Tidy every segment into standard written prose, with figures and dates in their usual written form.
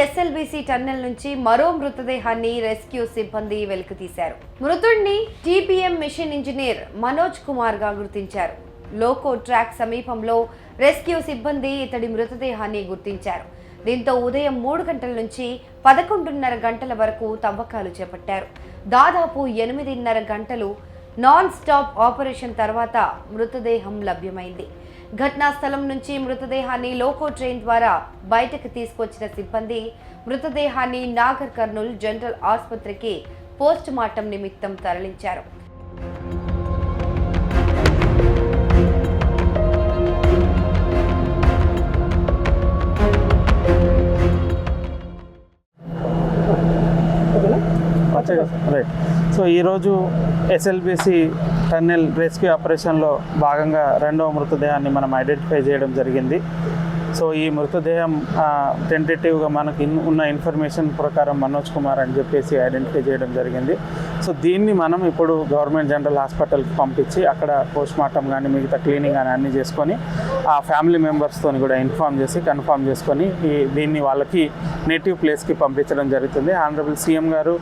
SLBC tunnel నుంచి మరో మృతదేహాన్ని రెస్క్యూ సిబ్బంది వెలికితీశారు. మృతుడిని TBM machine engineer Manoj Kumar గా గుర్తించారు. లోకో ట్రాక్ సమీపంలో రెస్క్యూ సిబ్బంది ఇతడి మృతదేహాన్ని గుర్తించారు. దీంతో ఉదయం 3 గంటల నుంచి 11:30 గంటల వరకు తవ్వకాలు చేపట్టారు. దాదాపు 8:30 గంటలు నాన్ స్టాప్ ఆపరేషన్ తర్వాత మృతదేహం లభ్యమైంది. ఘటనా స్థలం నుంచి మృతదేహాన్ని లోకో ట్రైన్ ద్వారా బయటకు తీసుకొచ్చిన సిబ్బంది మృతదేహాన్ని నాగర్ కర్నూల్ జనరల్ ఆసుపత్రికి పోస్ట్ మార్టం నిమిత్తం తరలించారు. రైట్. సో ఈరోజు ఎస్ఎల్బీసీ టన్నెల్ రెస్క్యూ ఆపరేషన్లో భాగంగా రెండవ మృతదేహాన్ని మనం ఐడెంటిఫై చేయడం జరిగింది. సో ఈ మృతదేహం టెంటేటివ్గా మనకి ఉన్న ఇన్ఫర్మేషన్ ప్రకారం మనోజ్ కుమార్ అని చెప్పేసి ఐడెంటిఫై చేయడం జరిగింది. సో దీన్ని మనం ఇప్పుడు గవర్నమెంట్ జనరల్ హాస్పిటల్కి పంపించి అక్కడ పోస్ట్ మార్టం కానీ మిగతా క్లీనింగ్ కానీ అన్నీ చేసుకొని ఆ ఫ్యామిలీ మెంబర్స్తో కూడా కన్ఫర్మ్ చేసుకొని దీన్ని వాళ్ళకి నేటివ్ ప్లేస్కి పంపించడం జరుగుతుంది. ఆనరబుల్ సీఎం గారు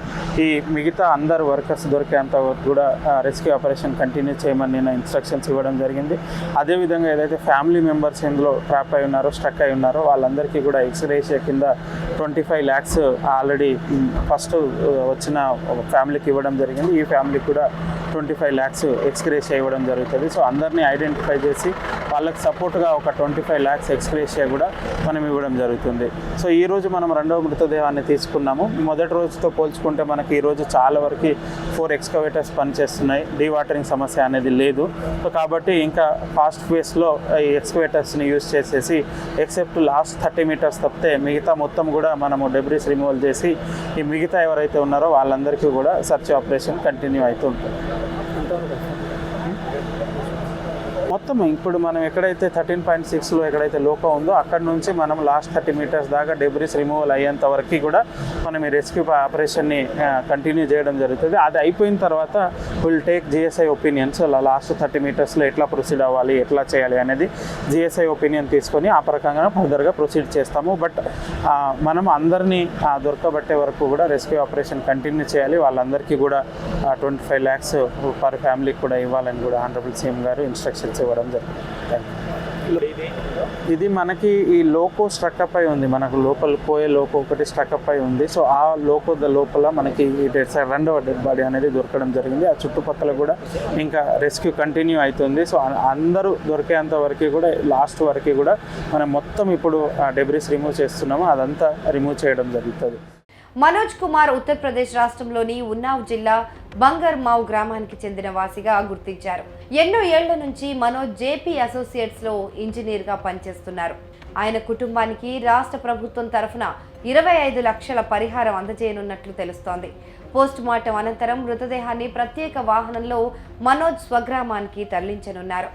ఈ మిగతా అందరు వర్కర్స్ దొరికేంత వరకు కూడా రెస్క్యూ ఆపరేషన్ కంటిన్యూ చేయమని నేను ఇన్స్ట్రక్షన్స్ ఇవ్వడం జరిగింది. అదేవిధంగా ఏదైతే ఫ్యామిలీ మెంబర్స్ ఇందులో ట్రాప్ అయి ఉన్నారో స్టక్ అయి ఉన్నారో వాళ్ళందరికీ కూడా ఎక్స్గ్రేషియా కింద 25 lakhs ఆల్రెడీ ఫస్ట్ వచ్చిన ఫ్యామిలీకి ఇవ్వడం జరిగింది. ఈ ఫ్యామిలీకి కూడా 25 lakhs ఎక్స్గ్రేషియా ఇవ్వడం జరుగుతుంది. సో అందరినీ ఐడెంటిఫై చేసి వాళ్ళకి సపోర్ట్గా ఒక 25 lakhs ఎక్స్గ్రేషియా కూడా మనం ఇవ్వడం జరుగుతుంది. సో ఈరోజు మనం రెండవ మృతదేహాన్ని తీసుకున్నాము. మొదటి రోజుతో పోల్చుకుంటే మనకి ఈరోజు చాలా వరకు 4 ఎక్స్కవేటర్స్ పనిచేస్తున్నాయి. డీవాటరింగ్ సమస్య అనేది లేదు. సో కాబట్టి ఇంకా ఫాస్ట్ ఫేస్లో ఈ ఎక్స్కవేటర్స్ని యూజ్ చేసేసి ఎక్సెప్ట్ లాస్ట్ 30 meters తప్పితే మిగతా మొత్తం కూడా మనము డెబ్రీస్ రిమూవల్ చేసి ఈ మిగతా ఎవరైతే ఉన్నారో వాళ్ళందరికీ కూడా సర్చ్ ఆపరేషన్ కంటిన్యూ అవుతుంటుంది. మొత్తం ఇప్పుడు మనం ఎక్కడైతే 13.6లో ఎక్కడైతే లోకో ఉందో అక్కడ నుంచి మనం లాస్ట్ 30 meters దాకా డెబ్రీస్ రిమూవల్ అయ్యేంత వరకు కూడా మనం ఈ రెస్క్యూ ఆపరేషన్ని కంటిన్యూ చేయడం జరుగుతుంది. అది అయిపోయిన తర్వాత will take GSI opinions. Last 30 metersలో ఎట్లా ప్రొసీడ్ అవ్వాలి, ఎట్లా చేయాలి అనేది జిఎస్ఐ ఒపీనియన్ తీసుకొని ఆ ప్రకంగా ఫర్దర్గా ప్రొసీడ్ చేస్తాము. బట్ మనం అందరినీ దొరకబట్టే వరకు కూడా రెస్క్యూ ఆపరేషన్ కంటిన్యూ చేయాలి. వాళ్ళందరికీ కూడా 25 lakhs పర్ ఫ్యామిలీకి కూడా ఇవ్వాలని కూడా ఆనరబుల్ సీఎం గారు ఇన్స్ట్రక్షన్స్ ఇవ్వడం జరిగింది. ఇది మనకి ఈ లోకో స్ట్రక్అప్ అయి ఉంది. మనకు లోపల పోయే లోకో ఒకటి స్ట్రక్అప్ అయి ఉంది. సో ఆ లోకో లోపల మనకి ఈ రెండవ డెడ్ బాడీ అనేది దొరకడం జరిగింది. ఆ చుట్టుపక్కల కూడా ఇంకా రెస్క్యూ కంటిన్యూ అవుతుంది. సో అందరూ దొరికేంత వరకు కూడా లాస్ట్ వరకు కూడా మనం మొత్తం ఇప్పుడు డెబ్రీస్ రిమూవ్ చేస్తున్నాము. అదంతా రిమూవ్ చేయడం జరుగుతుంది. మనోజ్ కుమార్ ఉత్తరప్రదేశ్ రాష్ట్రంలోని ఉన్నావ్ జిల్లా బంగర్ మావ్ గ్రామానికి చెందిన వాసిగా గుర్తించారు. ఎన్నో ఏళ్ల నుంచి మనోజ్ జేపీ అసోసియేట్స్ లో ఇంజనీర్ గా పనిచేస్తున్నారు. ఆయన కుటుంబానికి రాష్ట్ర ప్రభుత్వం తరఫున 25 లక్షల పరిహారం అందజేయనున్నట్లు తెలుస్తోంది. పోస్ట్ మార్టం అనంతరం మృతదేహాన్ని ప్రత్యేక వాహనంలో మనోజ్ స్వగ్రామానికి తరలించనున్నారు.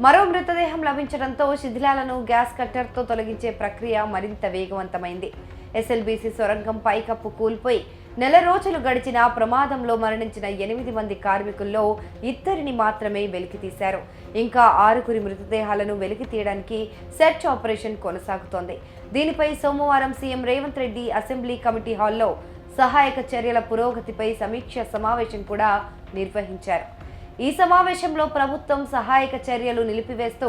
మరో మృతదేహం లభించడంతో శిథిలాలను గ్యాస్ కట్టర్తో తొలగించే ప్రక్రియ మరింత వేగవంతమైంది. ఎస్ఎల్బీసీ సొరంగం పైకప్పు కూల్పోయి 4 రోజులు గడిచిన ప్రమాదంలో మరణించిన 8 మంది కార్మికుల్లో 2 మాత్రమే వెలికితీశారు. ఇంకా 6 మృతదేహాలను వెలికి తీయడానికి సెర్చ్ ఆపరేషన్ కొనసాగుతోంది. దీనిపై సోమవారం CM Revanth Reddy assembly committee హాల్లో సహాయక చర్యల పురోగతిపై సమీక్ష సమావేశం కూడా నిర్వహించారు. ఈ సమావేశంలో ప్రభుత్వం సహాయక చర్యలు నిలిపివేస్తూ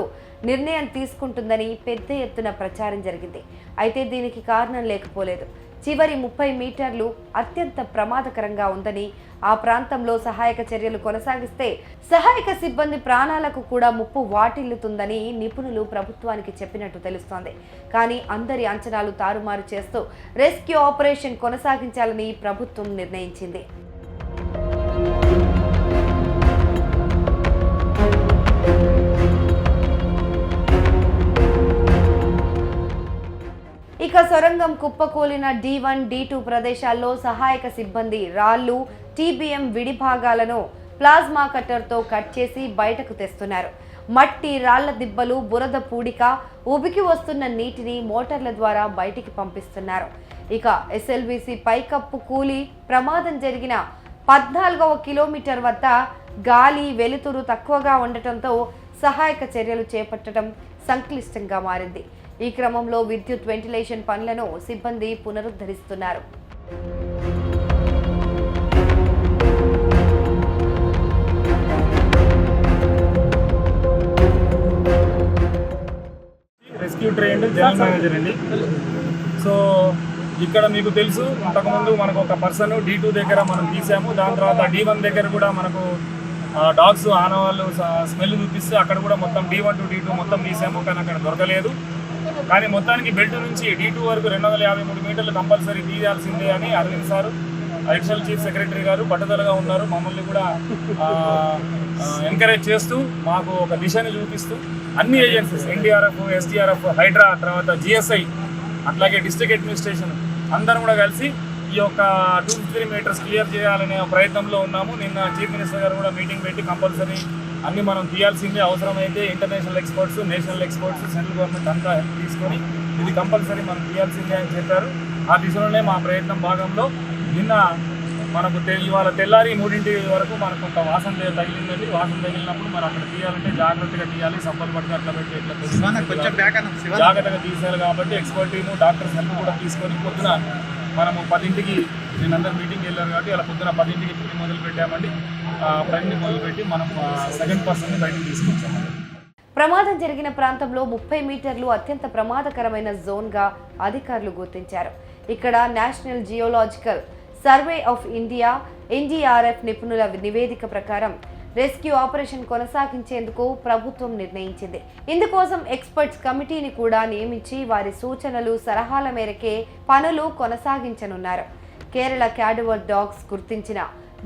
నిర్ణయం తీసుకుంటుందని పెద్ద ఎత్తున ప్రచారం జరిగింది. అయితే దీనికి కారణం లేకపోలేదు. చివరి 30 మీటర్లు అత్యంత ప్రమాదకరంగా ఉందని, ఆ ప్రాంతంలో సహాయక చర్యలు కొనసాగిస్తే సహాయక సిబ్బంది ప్రాణాలకు కూడా ముప్పు వాటిల్లుతుందని నిపుణులు ప్రభుత్వానికి చెప్పినట్టు తెలుస్తోంది. కానీ అందరి అంచనాలు తారుమారు చేస్తూ రెస్క్యూ ఆపరేషన్ కొనసాగించాలని ప్రభుత్వం నిర్ణయించింది. ఇక సొరంగం కుప్పకూలిన D1, D2 ప్రదేశాల్లో సహాయక సిబ్బంది రాళ్లు, టీబీఎం విడిభాగాలను ప్లాస్మా కట్టర్తో కట్ చేసి బయటకు తెస్తున్నారు. మట్టి, రాళ్ల దిబ్బలు, బురద పూడిక, ఉబికి వస్తున్న నీటిని మోటార్ల ద్వారా బయటికి పంపిస్తున్నారు. ఇక ఎస్ఎల్బీసీ పైకప్పు కూలి ప్రమాదం జరిగిన 14వ కిలోమీటర్ వద్ద గాలి వెలుతురు తక్కువగా ఉండటంతో సహాయక చర్యలు చేపట్టడం సంక్లిష్టంగా మారింది. ఈ క్రమంలో విద్యుత్ వెంటిలేషన్ పనులను సిబ్బంది పునరుద్ధరిస్తున్నారు. రెస్క్యూ ట్రైన్డ్ జనరల్ మేనేజర్ అండి. సో ఇక్కడ మీకు తెలుసు, అంతకుముందు మనకు ఒక పర్సన్ D2 దగ్గర మనం తీసాము. దాని తర్వాత D1 దగ్గర కూడా మనకు డాగ్స్ ఆనవాళ్ళు స్మెల్ చూపిస్తే అక్కడ కూడా మొత్తం D1 to D2 మొత్తం తీసాము, కానీ అక్కడ దొరకలేదు. కానీ మొత్తానికి బెల్ట్ నుంచి D2 వరకు 253 మీటర్లు కంపల్సరీ తీయాల్సిందే అని Arvind sir, additional chief secretary గారు పట్టుదలగా ఉన్నారు. మమ్మల్ని కూడా ఎంకరేజ్ చేస్తూ మాకు ఒక దిశని చూపిస్తూ అన్ని ఏజెన్సీస్ NDRF, SDRF, హైడ్రా, తర్వాత GSI, అట్లాగే డిస్ట్రిక్ట్ అడ్మినిస్ట్రేషన్ అందరం కూడా కలిసి ఈ యొక్క 253 మీటర్స్ క్లియర్ చేయాలనే ప్రయత్నంలో ఉన్నాము. నిన్న చీఫ్ మినిస్టర్ గారు కూడా మీటింగ్ పెట్టి కంపల్సరీ అన్నీ మనం తీయాల్సిందే, అవసరమైతే international experts, national experts, central government అంతా హెల్ప్ తీసుకొని ఇది కంపల్సరీ మనం తీయాల్సిందే అని చెప్పారు. ఆ దిశలోనే మా ప్రయత్నం భాగంలో నిన్న మనకు ఇవాళ తెల్లారి 3 వరకు మనకు కొంత వాసన తగిలిందండి. వాసన తగిలినప్పుడు మరి అక్కడ తీయాలంటే జాగ్రత్తగా తీయాలి, సంపలు పట్టుకు అట్లా పెట్టి ఇట్లా జాగ్రత్తగా తీసేయాలి. కాబట్టి ఎక్స్పర్ట్ టీము, డాక్టర్స్ హెల్ప్ కూడా తీసుకొని పొద్దున మనము 10ంటికి నిన్నందరూ మీటింగ్ వెళ్ళారు కాబట్టి అలా పొద్దున 10ంటికి పని మొదలు పెట్టామండి. పనిని మొదలుపెట్టి మనం సెకండ్ పర్సన్ని బయటకు తీసుకొచ్చామండి. ప్రమాదం జరిగిన ప్రాంతంలో 30 మీటర్లు అత్యంత ప్రమాదకరమైన జోన్గా అధికారులు గుర్తించారు. ఇక్కడ national geological survey of India NDRF నిపుణుల నివేదిక ప్రకారం రెస్క్యూ ఆపరేషన్ కొనసాగించేందుకు ప్రభుత్వం నిర్ణయించింది. ఇందుకోసం ఎక్స్పర్ట్స్ కమిటీని కూడా నియమించి వారి సూచనలు, సలహాల మేరకే పనులు కొనసాగించనున్నారు. కేరళ క్యాడువర్ డాగ్స్ గుర్తించిన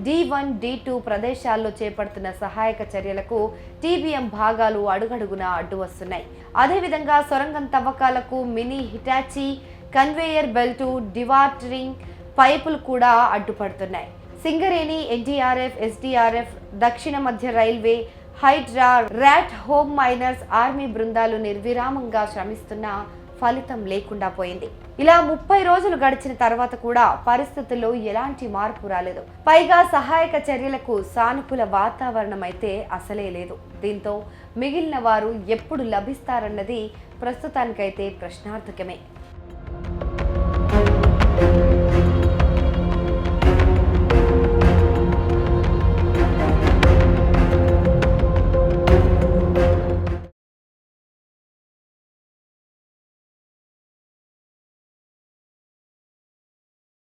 D1, D2 ప్రదేశాల్లో చేపడుతున్న సహాయక చర్యలకు TBM భాగాలు అడుగడుగునా అడ్డు వస్తున్నాయి. అదేవిధంగా సొరంగం తవ్వకాలకు mini Hitachi, conveyor belt, dewatering పైపులు కూడా అడ్డుపడుతున్నాయి. సింగరేణి, NDRF, SDRF, దక్షిణ మధ్య railway, Hydraa, rat hole miners, army బృందాలు నిర్విరామంగా శ్రమిస్తున్నా ఫలితం లేకుండా పోయింది. ఇలా 30 రోజులు గడిచిన తర్వాత కూడా పరిస్థితుల్లో ఎలాంటి మార్పు రాలేదు. పైగా సహాయక చర్యలకు సానుకూల వాతావరణం అయితే అసలే లేదు. దీంతో మిగిలిన వారు ఎప్పుడు లభిస్తారన్నది ప్రస్తుతానికైతే ప్రశ్నార్థకమే.